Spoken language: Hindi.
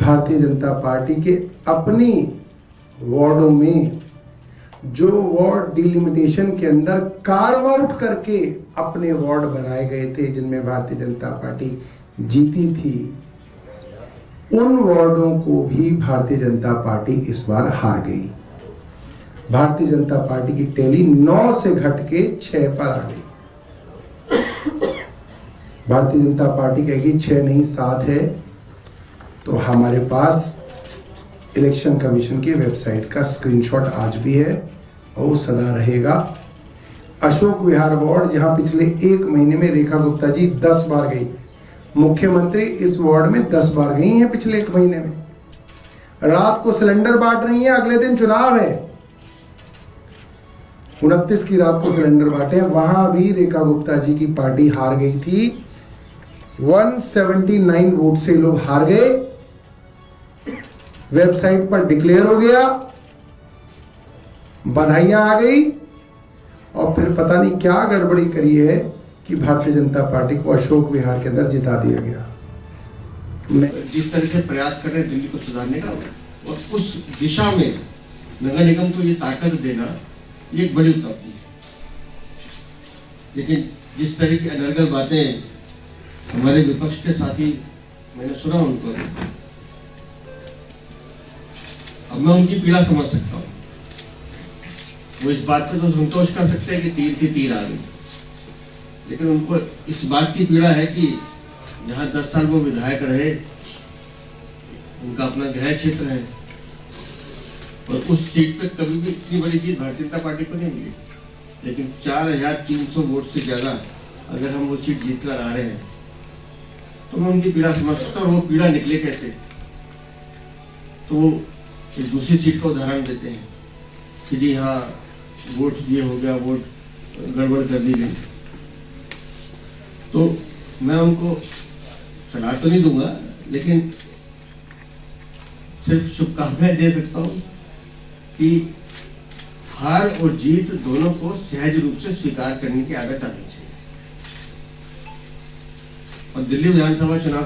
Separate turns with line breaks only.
भारतीय जनता पार्टी के अपनी वार्डों में जो वार्ड डिलिमिटेशन के अंदर कार्व आउट करके अपने वार्ड बनाए गए थे जिनमें भारतीय जनता पार्टी जीती थी, उन वार्डों को भी भारतीय जनता पार्टी इस बार हार गई। भारतीय जनता पार्टी की टैली 9 से घट के 6 पर आ गई। भारतीय जनता पार्टी कहेगी 6 नहीं 7 है, तो हमारे पास इलेक्शन कमीशन की वेबसाइट का स्क्रीनशॉट आज भी है और वो सदा रहेगा। अशोक विहार वार्ड जहां पिछले 1 महीने में रेखा गुप्ता जी 10 बार गई, मुख्यमंत्री इस वार्ड में 10 बार गई हैं पिछले 1 महीने में। रात को सिलेंडर बांट रही हैं, अगले दिन चुनाव है, 29 की रात को सिलेंडर बांटे, वहां भी रेखा गुप्ता जी की पार्टी हार गई थी। 179 वोट से लोग हार गए, वेबसाइट पर डिक्लेयर हो गया, बधाइयां आ गई और फिर पता नहीं क्या गड़बड़ी करी है कि भारतीय जनता पार्टी को अशोक विहार के अंदर जिता दिया गया।
जिस तरह से प्रयास कर रहे हैं दिल्ली को सुधारने का, और उस दिशा में नगर निगम को ये ताकत देना ये एक बड़ी उपलब्धि है। लेकिन जिस तरह की अनर्गल बातें हमारे विपक्ष के साथी मैंने सुना उनको, अब मैं उनकी पीड़ा समझ सकता हूँ। वो इस बात पे तो संतोष कर सकते हैं कि तीर थी तीर आ गई, लेकिन उनको इस बात की पीड़ा है कि जहां 10 साल वो विधायक रहे, उनका अपना गृह क्षेत्र है और उस सीट पे कभी भी इतनी बड़ी जीत भारतीय जनता पार्टी को नहीं मिली। लेकिन 4300 वोट से ज्यादा अगर हम वो सीट जीत कर आ रहे हैं तो मैं उनकी पीड़ा समझ सकता हूँ। और वो पीड़ा निकले कैसे, तो वो एक दूसरी सीट का उदाहरण देते हैं कि जी हाँ वोट ये हो गया, वोट गड़बड़ कर दी गई। तो मैं उनको सलाह तो नहीं दूंगा, लेकिन सिर्फ शुभकामनाएं दे सकता हूं कि हार और जीत दोनों को सहज रूप से स्वीकार करने की आदत आनी चाहिए। और दिल्ली विधानसभा चुनाव